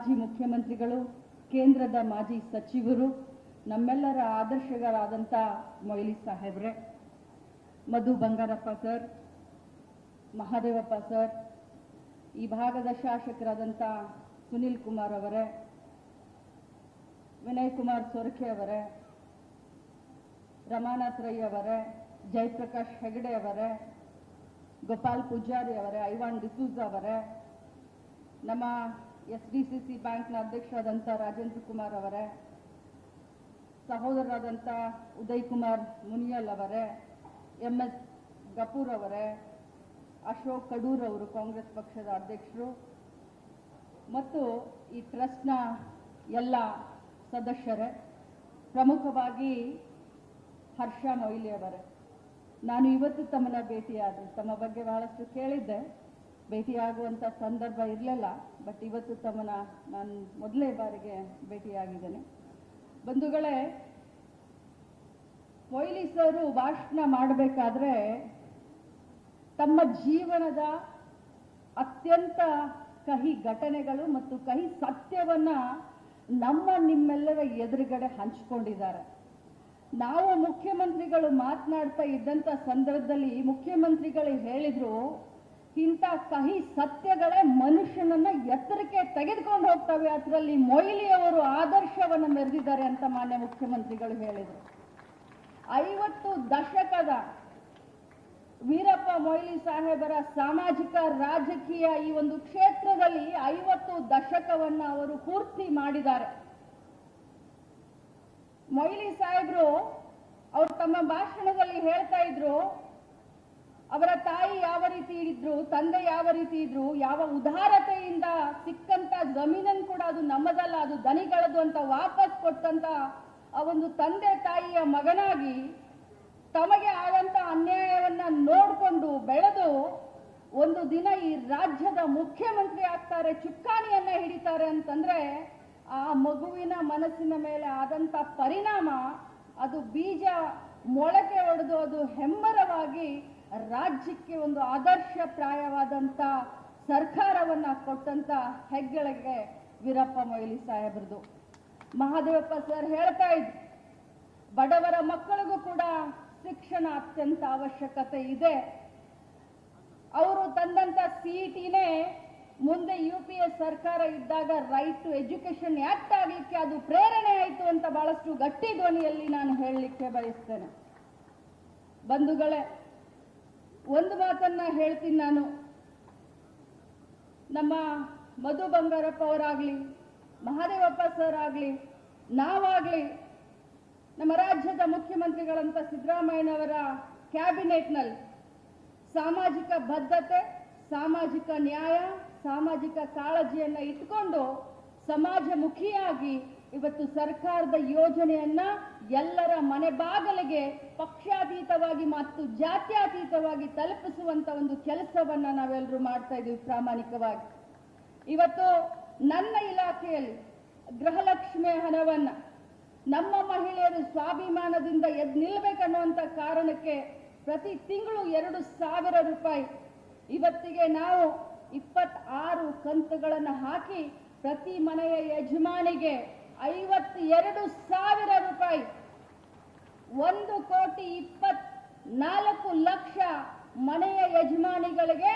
ಮಾಜಿ ಮುಖ್ಯಮಂತ್ರಿಗಳು, ಕೇಂದ್ರದ ಮಾಜಿ ಸಚಿವರು, ನಮ್ಮೆಲ್ಲರ ಆದರ್ಶಗಳಾದಂಥ ಮೊಯ್ಲಿ ಸಾಹೇಬ್ರೆ, ಮಧು ಬಂಗಾರಪ್ಪ ಸರ್, ಮಹಾದೇವಪ್ಪ ಸರ್, ಈ ಭಾಗದ ಶಾಸಕರಾದಂಥ ಸುನಿಲ್ ಕುಮಾರ್ ಅವರೇ, ವಿನಯ್ ಕುಮಾರ್ ಸೊರಕೆ ಅವರೇ, ರಮಾನಾಥ್ ರೈ ಅವರೇ, ಜಯಪ್ರಕಾಶ್ ಹೆಗಡೆ ಅವರೇ, ಗೋಪಾಲ್ ಪೂಜಾರಿ ಅವರೇ, ಐವಾನ್ ಡಿಸೂಜ ಅವರೇ, ನಮ್ಮ SDCC ಬ್ಯಾಂಕ್ನ ಅಧ್ಯಕ್ಷರಾದಂಥ ರಾಜೇಂದ್ರ ಕುಮಾರ್ ಅವರೇ, ಸಹೋದರರಾದಂಥ ಉದಯ್ ಕುಮಾರ್ ಮುನಿಯಲ್ ಅವರೇ, MS ಗಪೂರ್ ಅವರೇ, ಅಶೋಕ್ ಕಡೂರ್ ಅವರು ಕಾಂಗ್ರೆಸ್ ಪಕ್ಷದ ಅಧ್ಯಕ್ಷರು ಮತ್ತು ಈ ಟ್ರಸ್ಟ್ನ ಎಲ್ಲ ಸದಸ್ಯರೇ, ಪ್ರಮುಖವಾಗಿ ಹರ್ಷ ಮೊಯ್ಲಿ ಅವರೇ, ನಾನು ಇವತ್ತು ತಮ್ಮನ್ನ ಭೇಟಿಯಾದೆ. ತಮ್ಮ ಬಗ್ಗೆ ಬಹಳಷ್ಟು ಕೇಳಿದ್ದೆ, ಭೇಟಿಯಾಗುವಂಥ ಸಂದರ್ಭ ಇರಲಿಲ್ಲ. ಬಟ್ ಇವತ್ತು ತಮ್ಮನ್ನ ನಾನು ಮೊದಲೇ ಬಾರಿಗೆ ಭೇಟಿಯಾಗಿದ್ದೇನೆ. ಬಂಧುಗಳೇ, ಮೊಯ್ಲಿ ಸರು ಭಾಷಣ ಮಾಡಬೇಕಾದ್ರೆ ತಮ್ಮ ಜೀವನದ ಅತ್ಯಂತ ಕಹಿ ಘಟನೆಗಳು ಮತ್ತು ಕಹಿ ಸತ್ಯವನ್ನ ನಿಮ್ಮೆಲ್ಲರ ಎದುರುಗಡೆ ಹಂಚಿಕೊಂಡಿದ್ದಾರೆ. ನಾವು ಮುಖ್ಯಮಂತ್ರಿಗಳು ಮಾತನಾಡ್ತಾ ಇದ್ದಂಥ ಸಂದರ್ಭದಲ್ಲಿ ಮುಖ್ಯಮಂತ್ರಿಗಳು ಹೇಳಿದ್ರು, ಇಂಥ ಕಹಿ ಸತ್ಯಗಳೇ ಮನುಷ್ಯನನ್ನ ಎತ್ತರಕ್ಕೆ ತೆಗೆದುಕೊಂಡು ಹೋಗ್ತವೆ, ಅದರಲ್ಲಿ ಮೊಯ್ಲಿ ಅವರು ಆದರ್ಶವನ್ನು ಮೆರೆದಿದ್ದಾರೆ ಅಂತ ಮಾನ್ಯ ಮುಖ್ಯಮಂತ್ರಿಗಳು ಹೇಳಿದರು. 50 ದಶಕದ ವೀರಪ್ಪ ಮೊಯ್ಲಿ ಸಾಹೇಬರ ಸಾಮಾಜಿಕ ರಾಜಕೀಯ ಈ ಒಂದು ಕ್ಷೇತ್ರದಲ್ಲಿ 50 ದಶಕವನ್ನ ಅವರು ಪೂರ್ತಿ ಮಾಡಿದ್ದಾರೆ. ಮೊಯ್ಲಿ ಸಾಹೇಬರು ಅವರು ತಮ್ಮ ಭಾಷಣದಲ್ಲಿ ಹೇಳ್ತಾ ಇದ್ರು, ಅವರ ತಾಯಿ ಯಾವ ರೀತಿ ಇದ್ರು, ತಂದೆ ಯಾವ ರೀತಿ ಇದ್ರು, ಯಾವ ಉದಾರತೆಯಿಂದ ಸಿಕ್ಕಂತ ಜಮೀನನ್ನು ಕೂಡ ಅದು ನಮ್ಮದಲ್ಲ, ಅದು ದನಿಗಳದು ಅಂತ ವಾಪಸ್ ಕೊಟ್ಟಂತ ಆ ಒಂದು ತಂದೆ ತಾಯಿಯ ಮಗನಾಗಿ ತಮಗೆ ಆದಂತ ಅನ್ಯಾಯವನ್ನ ನೋಡಿಕೊಂಡು ಬೆಳೆದು ಒಂದು ದಿನ ಈ ರಾಜ್ಯದ ಮುಖ್ಯಮಂತ್ರಿ ಆಗ್ತಾರೆ, ಚುಕ್ಕಾಣಿಯನ್ನ ಹಿಡಿತಾರೆ ಅಂತಂದ್ರೆ ಆ ಮಗುವಿನ ಮನಸ್ಸಿನ ಮೇಲೆ ಆದಂತ ಪರಿಣಾಮ, ಅದು ಬೀಜ ಮೊಳಕೆ ಹೊಡೆದು ಅದು ಹೆಮ್ಮರವಾಗಿ ರಾಜ್ಯಕ್ಕೆ ಒಂದು ಆದರ್ಶಪ್ರಾಯವಾದಂತ ಸರ್ಕಾರವನ್ನ ಕೊಟ್ಟಂತ ಹೆಗ್ಗಳಿಕೆ ವೀರಪ್ಪ ಮೊಯ್ಲಿ ಸಾಹೇಬ್ರದು. ಮಹಾದೇವಪ್ಪ ಸರ್ ಹೇಳ್ತಾ ಇದ್ರು, ಬಡವರ ಮಕ್ಕಳಿಗೂ ಕೂಡ ಶಿಕ್ಷಣ ಅತ್ಯಂತ ಅವಶ್ಯಕತೆ ಇದೆ. ಅವರು ತಂದಂತ CETನೇ ಮುಂದೆ UPA ಸರ್ಕಾರ ಇದ್ದಾಗ ರೈಟ್ ಟು ಎಜುಕೇಶನ್ ಆಕ್ಟ್ ಆಗ್ಲಿಕ್ಕೆ ಅದು ಪ್ರೇರಣೆ ಆಯಿತು ಅಂತ ಬಹಳಷ್ಟು ಗಟ್ಟಿ ಧ್ವನಿಯಲ್ಲಿ ನಾನು ಹೇಳಲಿಕ್ಕೆ ಬಯಸ್ತೇನೆ. ಬಂಧುಗಳೇ, ಒಂದು ಮಾತನ್ನ ಹೇಳ್ತೀನಿ ನಾನು, ನಮ್ಮ ಮಧು ಬಂಗಾರಪ್ಪ ಅವರಾಗ್ಲಿ, ಮಹಾದೇವಪ್ಪ ಸರ್ ಆಗ್ಲಿ, ನಾವಾಗ್ಲಿ, ನಮ್ಮ ರಾಜ್ಯದ ಮುಖ್ಯಮಂತ್ರಿಗಳಂತ ಸಿದ್ದರಾಮಯ್ಯನವರ ಕ್ಯಾಬಿನೆಟ್ನಲ್ಲಿ ಸಾಮಾಜಿಕ ಬದ್ಧತೆ, ಸಾಮಾಜಿಕ ನ್ಯಾಯ, ಸಾಮಾಜಿಕ ಕಾಳಜಿಯನ್ನ ಇಟ್ಕೊಂಡು ಸಮಾಜಮುಖಿಯಾಗಿ ಇವತ್ತು ಸರ್ಕಾರದ ಯೋಜನೆಯನ್ನ ಎಲ್ಲರ ಮನೆ ಬಾಗಿಲಿಗೆ ಪಕ್ಷಾತೀತವಾಗಿ ಮತ್ತು ಜಾತ್ಯತೀತವಾಗಿ ತಲುಪಿಸುವಂತ ಒಂದು ಕೆಲಸವನ್ನ ನಾವೆಲ್ಲರೂ ಮಾಡ್ತಾ ಇದೀವಿ ಪ್ರಾಮಾಣಿಕವಾಗಿ. ಇವತ್ತು ನನ್ನ ಇಲಾಖೆಯಲ್ಲಿ ಗೃಹಲಕ್ಷ್ಮಿ ಹಣವನ್ನ ನಮ್ಮ ಮಹಿಳೆಯರು ಸ್ವಾಭಿಮಾನದಿಂದ ಎದ್ದು ನಿಲ್ಬೇಕನ್ನುವಂತ ಕಾರಣಕ್ಕೆ ಪ್ರತಿ ತಿಂಗಳು 2,000 ರೂಪಾಯಿ, ಇವತ್ತಿಗೆ ನಾವು 26 ಕಂತುಗಳನ್ನು ಹಾಕಿ ಪ್ರತಿ ಮನೆಯ ಯಜಮಾನಿಗೆ 52,000 ರೂಪಾಯಿ, 1,24,00,000 ಮನೆಯ ಯಜಮಾನಿಗಳಿಗೆ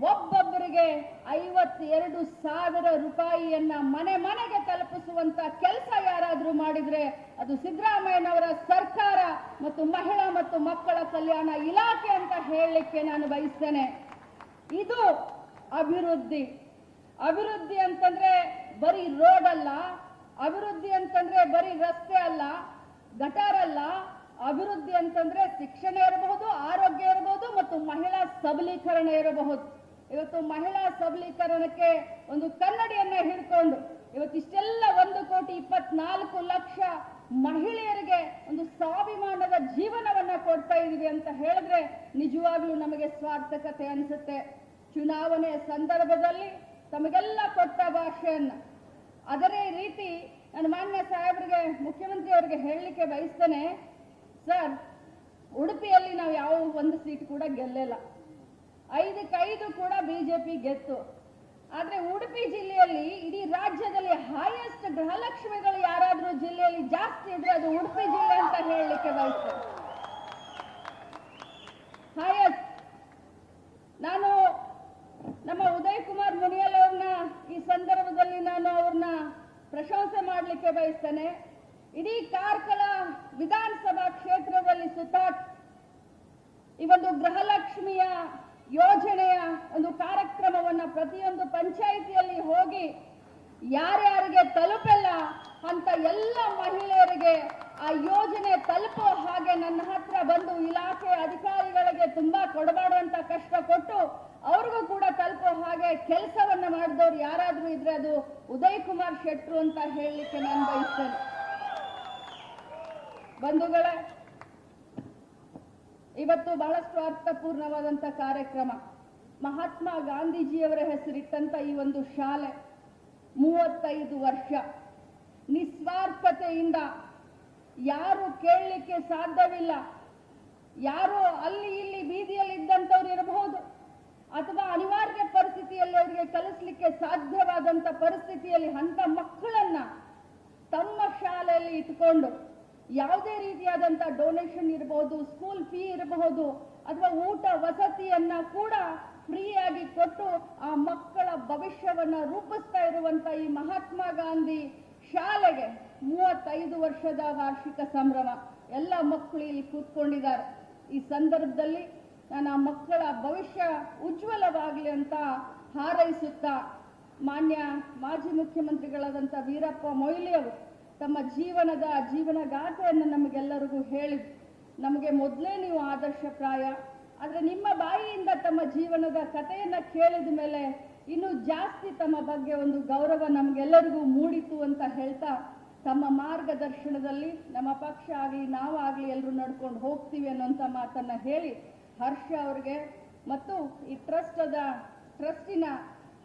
ಒಬ್ಬೊಬ್ಬರಿಗೆ 52,000 ರೂಪಾಯಿಯನ್ನ ಮನೆ ಮನೆಗೆ ತಲುಪಿಸುವಂತ ಕೆಲಸ ಯಾರಾದ್ರೂ ಮಾಡಿದ್ರೆ ಅದು ಸಿದ್ದರಾಮಯ್ಯನವರ ಸರ್ಕಾರ ಮತ್ತು ಮಹಿಳಾ ಮತ್ತು ಮಕ್ಕಳ ಕಲ್ಯಾಣ ಇಲಾಖೆ ಅಂತ ಹೇಳಲಿಕ್ಕೆ ನಾನು ಬಯಸ್ತೇನೆ. ಇದು ಅಭಿವೃದ್ಧಿ. ಅಭಿವೃದ್ಧಿ ಅಂತಂದ್ರೆ ಬರೀ ರೋಡ್ ಅಲ್ಲ, ಅಭಿವೃದ್ಧಿ ಅಂತಂದ್ರೆ ಬರೀ ರಸ್ತೆ ಅಲ್ಲ, ಗಟಾರ್ ಅಲ್ಲ. ಅಭಿವೃದ್ಧಿ ಅಂತಂದ್ರೆ ಶಿಕ್ಷಣ ಇರಬಹುದು, ಆರೋಗ್ಯ ಇರಬಹುದು ಮತ್ತು ಮಹಿಳಾ ಸಬಲೀಕರಣ ಇರಬಹುದು. ಇವತ್ತು ಮಹಿಳಾ ಸಬಲೀಕರಣಕ್ಕೆ ಒಂದು ಕನ್ನಡಿಯನ್ನ ಹಿಡ್ಕೊಂಡು ಇವತ್ತು ಇಷ್ಟೆಲ್ಲ 1,24,00,000 ಮಹಿಳೆಯರಿಗೆ ಒಂದು ಸ್ವಾಭಿಮಾನದ ಜೀವನವನ್ನ ಕೊಡ್ತಾ ಇದೀವಿ ಅಂತ ಹೇಳಿದ್ರೆ ನಿಜವಾಗ್ಲೂ ನಮಗೆ ಸ್ವಾರ್ಥಕತೆ ಅನಿಸುತ್ತೆ. ಚುನಾವಣೆಯ ಸಂದರ್ಭದಲ್ಲಿ ತಮಗೆಲ್ಲ ಕೊಟ್ಟ ಭಾಷೆಯನ್ನ ಅದೇ ರೀತಿ ನಾನು ಮಾನ್ಯ ಸಾಹೇಬರಿಗೆ, ಮುಖ್ಯಮಂತ್ರಿ ಅವರಿಗೆ ಹೇಳಲಿಕ್ಕೆ ಬಯಸ್ತೇನೆ. ಸರ್, ಉಡುಪಿಯಲ್ಲಿ ನಾವು ಯಾವ ಒಂದು ಸೀಟ್ ಕೂಡ ಗೆಲ್ಲಿಲ್ಲ, 5ಕ್ಕೆ 5 ಕೂಡ BJP ಗೆತ್ತು. ಆದ್ರೆ ಉಡುಪಿ ಜಿಲ್ಲೆಯಲ್ಲಿ ಇಡೀ ರಾಜ್ಯದಲ್ಲಿ ಹೈಯೆಸ್ಟ್ ಗೃಹಲಕ್ಷ್ಮಿಗಳು ಯಾರಾದ್ರೂ ಜಿಲ್ಲೆಯಲ್ಲಿ ಜಾಸ್ತಿ ಇದ್ರೆ ಅದು ಉಡುಪಿ ಜಿಲ್ಲೆ ಅಂತ ಹೇಳಲಿಕ್ಕೆ ಬಯಸ್ತೇನೆ. ಹೈಯೆಸ್ಟ್. ನಾನು ನಮ್ಮ ಉದಯ್ ಕುಮಾರ್ ಮುನಿಯಲ್ ಅವ್ರನ್ನ ಈ ಸಂದರ್ಭದಲ್ಲಿ ನಾನು ಅವ್ರನ್ನ ಪ್ರಶಂಸೆ ಮಾಡಲಿಕ್ಕೆ ಬಯಸ್ತೇನೆ. ಇಡೀ ಕಾರ್ಕಳ ವಿಧಾನಸಭಾ ಕ್ಷೇತ್ರದಲ್ಲಿ ಸುತ್ತಾಟ್ ಈ ಒಂದು ಗೃಹಲಕ್ಷ್ಮಿಯ ಯೋಜನೆಯ ಒಂದು ಕಾರ್ಯಕ್ರಮವನ್ನ ಪ್ರತಿಯೊಂದು ಪಂಚಾಯಿತಿಯಲ್ಲಿ ಹೋಗಿ ಯಾರ್ಯಾರಿಗೆ ತಲುಪಲ್ಲ ಅಂತ ಎಲ್ಲ ಮಹಿಳೆಯರಿಗೆ ಆ ಯೋಜನೆ ತಲುಪೋ ಹಾಗೆ ನನ್ನ ಹತ್ರ ಬಂದು ಇಲಾಖೆ ಅಧಿಕಾರಿಗಳಿಗೆ ತುಂಬಾ ಕೊಡಬಾಡುವಂತ ಕಷ್ಟ ಕೊಟ್ಟು ಅವ್ರಿಗೂ ಕೂಡ ತಲುಪೋ ಹಾಗೆ ಕೆಲಸವನ್ನ ಮಾಡಿದವ್ರು ಯಾರಾದ್ರೂ ಇದ್ರೆ ಅದು ಉದಯ್ ಕುಮಾರ್ ಶೆಟ್ರು ಅಂತ ಹೇಳಲಿಕ್ಕೆ ನಾನು ಬಯಸ್ತೇನೆ. ಬಂಧುಗಳೇ, ಇವತ್ತು ಬಹಳಷ್ಟು ಅರ್ಥಪೂರ್ಣವಾದಂತ ಕಾರ್ಯಕ್ರಮ. ಮಹಾತ್ಮ ಗಾಂಧೀಜಿಯವರ ಹೆಸರಿಟ್ಟಂತ ಈ ಒಂದು ಶಾಲೆ 35 ವರ್ಷ ನಿಸ್ವಾರ್ಥತೆಯಿಂದ, ಯಾರು ಕೇಳಲಿಕ್ಕೆ ಸಾಧ್ಯವಿಲ್ಲ, ಯಾರು ಅಲ್ಲಿ ಇಲ್ಲಿ ಬೀದಿಯಲ್ಲಿ ಇದ್ದಂಥವ್ರು ಇರಬಹುದು ಅಥವಾ ಅನಿವಾರ್ಯ ಪರಿಸ್ಥಿತಿಯಲ್ಲಿ ಅವರಿಗೆ ಕಲಿಸ್ಲಿಕ್ಕೆ ಸಾಧ್ಯವಾದಂತ ಪರಿಸ್ಥಿತಿಯಲ್ಲಿ ಅಂತ ಮಕ್ಕಳನ್ನ ತಮ್ಮ ಶಾಲೆಯಲ್ಲಿ ಇಟ್ಕೊಂಡು ಯಾವುದೇ ರೀತಿಯಾದಂತ ಡೊನೇಷನ್ ಇರಬಹುದು, ಸ್ಕೂಲ್ ಫೀ ಇರಬಹುದು ಅಥವಾ ಊಟ ವಸತಿಯನ್ನ ಕೂಡ ಫ್ರೀಯಾಗಿ ಕೊಟ್ಟು ಆ ಮಕ್ಕಳ ಭವಿಷ್ಯವನ್ನ ರೂಪಿಸ್ತಾ ಇರುವಂತ ಈ ಮಹಾತ್ಮ ಗಾಂಧಿ ಶಾಲೆಗೆ 35 ವರ್ಷದ ವಾರ್ಷಿಕ ಸಂಭ್ರಮ. ಎಲ್ಲ ಮಕ್ಕಳು ಇಲ್ಲಿ ಕೂತ್ಕೊಂಡಿದ್ದಾರೆ. ಈ ಸಂದರ್ಭದಲ್ಲಿ ನಾನು ಆ ಮಕ್ಕಳ ಭವಿಷ್ಯ ಉಜ್ವಲವಾಗಲಿ ಅಂತ ಹಾರೈಸುತ್ತಾ, ಮಾನ್ಯ ಮಾಜಿ ಮುಖ್ಯಮಂತ್ರಿಗಳಾದಂಥ ವೀರಪ್ಪ ಮೊಯ್ಲಿ ಅವರು ತಮ್ಮ ಜೀವನ ಗಾಥೆಯನ್ನು ನಮಗೆಲ್ಲರಿಗೂ ಹೇಳಿದ್ರು. ನಮಗೆ ಮೊದಲೇ ನೀವು ಆದರ್ಶಪ್ರಾಯ, ಆದರೆ ನಿಮ್ಮ ಬಾಯಿಯಿಂದ ತಮ್ಮ ಜೀವನದ ಕಥೆಯನ್ನ ಕೇಳಿದ ಮೇಲೆ ಇನ್ನೂ ಜಾಸ್ತಿ ತಮ್ಮ ಬಗ್ಗೆ ಒಂದು ಗೌರವ ನಮಗೆಲ್ಲರಿಗೂ ಮೂಡಿತು ಅಂತ ಹೇಳ್ತಾ, ತಮ್ಮ ಮಾರ್ಗದರ್ಶನದಲ್ಲಿ ನಮ್ಮ ಪಕ್ಷ ಆಗಲಿ ನಾವಾಗಲಿ ಎಲ್ಲರೂ ನಡ್ಕೊಂಡು ಹೋಗ್ತೀವಿ ಅನ್ನೋಂಥ ಮಾತನ್ನ ಹೇಳಿ ಹರ್ಷ ಅವರಿಗೆ ಮತ್ತು ಈ ಟ್ರಸ್ಟಿನ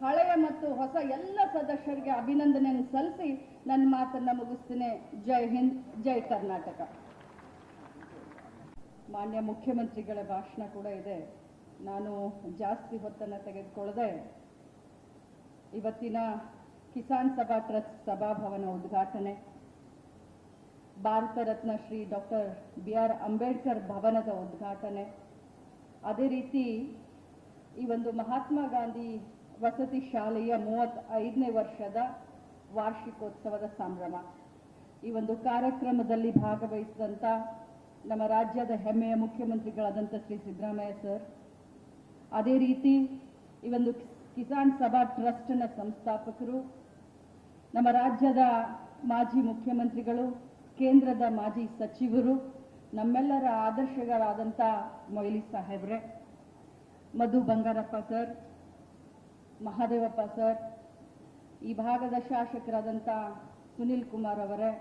ಹಳೆಯ ಮತ್ತು ಹೊಸ ಎಲ್ಲ ಸದಸ್ಯರಿಗೆ ಅಭಿನಂದನೆಯನ್ನು ಸಲ್ಲಿಸಿ ನನ್ನ ಮಾತನ್ನ ಮುಗಿಸ್ತೇನೆ. ಜೈ ಹಿಂದ್, ಜೈ ಕರ್ನಾಟಕ. ಮಾನ್ಯ ಮುಖ್ಯಮಂತ್ರಿಗಳ ಭಾಷಣ ಕೂಡ ಇದೆ. ನಾನು ಜಾಸ್ತಿ ಹೊತ್ತನ್ನು ತೆಗೆದುಕೊಳ್ಳದೆ ಇವತ್ತಿನ ಕಿಸಾನ್ ಸಭಾ ಟ್ರಸ್ಟ್ ಸಭಾಭವನ ಉದ್ಘಾಟನೆ, ಭಾರತ ರತ್ನ ಶ್ರೀ ಡಾಕ್ಟರ್ BR ಅಂಬೇಡ್ಕರ್ ಭವನದ ಉದ್ಘಾಟನೆ, ಅದೇ ರೀತಿ ಈ ಒಂದು ಮಹಾತ್ಮ ಗಾಂಧಿ ವಸತಿ ಶಾಲೆಯ 35ನೇ ವರ್ಷದ ವಾರ್ಷಿಕೋತ್ಸವದ ಸಂಭ್ರಮ, ಈ ಒಂದು ಕಾರ್ಯಕ್ರಮದಲ್ಲಿ ಭಾಗವಹಿಸಿದಂಥ ನಮ್ಮ ರಾಜ್ಯದ ಹೆಮ್ಮೆಯ ಮುಖ್ಯಮಂತ್ರಿಗಳಾದಂಥ ಶ್ರೀ ಸಿದ್ದರಾಮಯ್ಯ ಸರ್, ಅದೇ ರೀತಿ ಈ ಒಂದು ಕಿಸಾನ್ ಸಭಾ ಟ್ರಸ್ಟ್ನ ಸಂಸ್ಥಾಪಕರು, ನಮ್ಮ ರಾಜ್ಯದ ಮಾಜಿ ಮುಖ್ಯಮಂತ್ರಿಗಳು, ಕೇಂದ್ರದ ಮಾಜಿ ಸಚಿವರು, ನಮ್ಮೆಲ್ಲರ ಆದರ್ಶಗಳಾದಂಥ ಮೊಯ್ಲಿ ಸಾಹೇಬ್ರೆ, ಮಧು ಬಂಗಾರಪ್ಪ ಸರ್, ಮಹಾದೇವಪ್ಪ ಸರ್, ಈ ಭಾಗದ ಶಾಸಕರಾದಂಥ ಸುನಿಲ್ ಕುಮಾರ್ ಅವರೇ,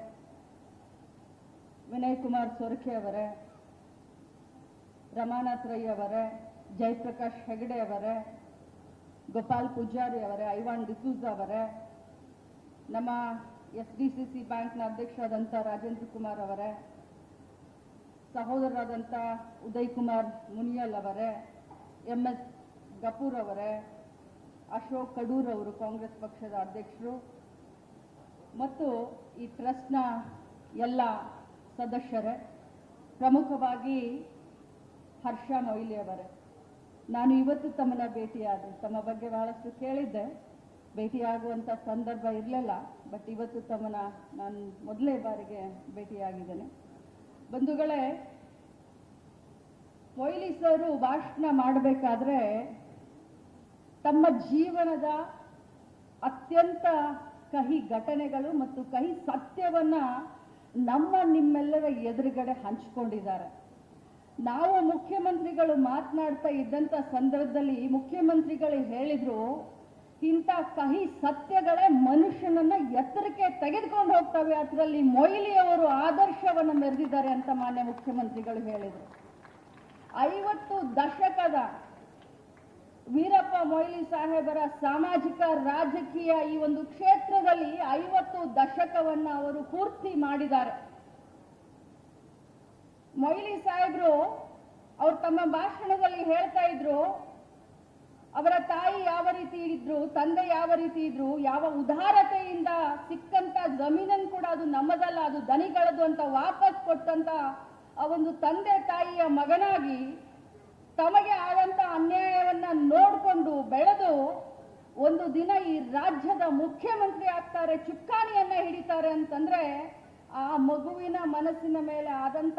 ವಿನಯ್ ಕುಮಾರ್ ಸೊರಕೆ ಅವರೇ, ರಮಾನಾಥ್ ರೈ ಅವರೇ, ಜಯಪ್ರಕಾಶ್ ಹೆಗಡೆ ಅವರೇ, ಗೋಪಾಲ್ ಪೂಜಾರಿ ಅವರೇ, ಐವಾನ್ ಡಿಸೂಜ ಅವರೇ, ನಮ್ಮ SDCC ಬ್ಯಾಂಕ್ನ ಅಧ್ಯಕ್ಷರಾದಂಥ ರಾಜೇಂದ್ರ ಕುಮಾರ್ ಅವರೇ, ಸಹೋದರರಾದಂಥ ಉದಯ್ ಕುಮಾರ್ ಮುನಿಯಲ್ ಅವರೇ, MS ಗಪೂರ್ ಅವರೇ, ಅಶೋಕ್ ಕಡೂರ್ ಅವರು ಕಾಂಗ್ರೆಸ್ ಪಕ್ಷದ ಅಧ್ಯಕ್ಷರು ಮತ್ತು ಈ ಟ್ರಸ್ಟ್ನ ಎಲ್ಲ ಸದಸ್ಯರೇ, ಪ್ರಮುಖವಾಗಿ ಹರ್ಷ ಮೊಯ್ಲಿ ಅವರೇ, ನಾನು ಇವತ್ತು ತಮ್ಮನ್ನ ಭೇಟಿಯಾದೆ. ತಮ್ಮ ಬಗ್ಗೆ ಬಹಳಷ್ಟು ಕೇಳಿದ್ದೆ, ಭೇಟಿಯಾಗುವಂಥ ಸಂದರ್ಭ ಇರಲಿಲ್ಲ. ಬಟ್ ಇವತ್ತು ತಮ್ಮನ್ನ ನಾನು ಮೊದಲೇ ಬಾರಿಗೆ ಭೇಟಿಯಾಗಿದ್ದೇನೆ. ಬಂಧುಗಳೇ, ಮೊಯ್ಲಿ ಸರು ಭಾಷಣ ಮಾಡಬೇಕಾದ್ರೆ ತಮ್ಮ ಜೀವನದ ಅತ್ಯಂತ ಕಹಿ ಘಟನೆಗಳು ಮತ್ತು ಕಹಿ ಸತ್ಯವನ್ನ ನಿಮ್ಮೆಲ್ಲರ ಎದುರುಗಡೆ ಹಂಚಿಕೊಂಡಿದ್ದಾರೆ. ನಾವು ಮುಖ್ಯಮಂತ್ರಿಗಳು ಮಾತನಾಡ್ತಾ ಇದ್ದಂಥ ಸಂದರ್ಭದಲ್ಲಿ ಮುಖ್ಯಮಂತ್ರಿಗಳು ಹೇಳಿದ್ರು, ಇಂಥ ಕಹಿ ಸತ್ಯಗಳೇ ಮನುಷ್ಯನನ್ನ ಎತ್ತರಕ್ಕೆ ತೆಗೆದುಕೊಂಡು ಹೋಗ್ತವೆ, ಅದರಲ್ಲಿ ಮೊಯ್ಲಿ ಅವರು ಆದರ್ಶವನ್ನು ಮೆರೆದಿದ್ದಾರೆ ಅಂತ ಮಾನ್ಯ ಮುಖ್ಯಮಂತ್ರಿಗಳು ಹೇಳಿದರು. 50 ದಶಕದ ವೀರಪ್ಪ ಮೊಯ್ಲಿ ಸಾಹೇಬರ ಸಾಮಾಜಿಕ ರಾಜಕೀಯ ಈ ಒಂದು ಕ್ಷೇತ್ರದಲ್ಲಿ 50 ದಶಕವನ್ನ ಅವರು ಪೂರ್ತಿ ಮಾಡಿದ್ದಾರೆ. ಮೊಯ್ಲಿ ಸಾಹೇಬರು ಅವ್ರು ತಮ್ಮ ಭಾಷಣದಲ್ಲಿ ಹೇಳ್ತಾ ಇದ್ರು, ಅವರ ತಾಯಿ ಯಾವ ರೀತಿ ಇದ್ರು, ತಂದೆ ಯಾವ ರೀತಿ ಇದ್ರು, ಯಾವ ಉದಾರತೆಯಿಂದ ಸಿಕ್ಕಂತ ಜಮೀನನ್ನು ಕೂಡ ಅದು ನಮ್ಮದಲ್ಲ, ಅದು ದನಿಗಳದು ಅಂತ ವಾಪಸ್ ಕೊಟ್ಟಂತ ಆ ಒಂದು ತಂದೆ ತಾಯಿಯ ಮಗನಾಗಿ ತಮಗೆ ಆದಂತ ಅನ್ಯಾಯವನ್ನ ನೋಡಿಕೊಂಡು ಬೆಳೆದು ಒಂದು ದಿನ ಈ ರಾಜ್ಯದ ಮುಖ್ಯಮಂತ್ರಿ ಆಗ್ತಾರೆ, ಚುಕ್ಕಾಣಿಯನ್ನ ಹಿಡಿತಾರೆ ಅಂತಂದ್ರೆ ಆ ಮಗುವಿನ ಮನಸ್ಸಿನ ಮೇಲೆ ಆದಂತ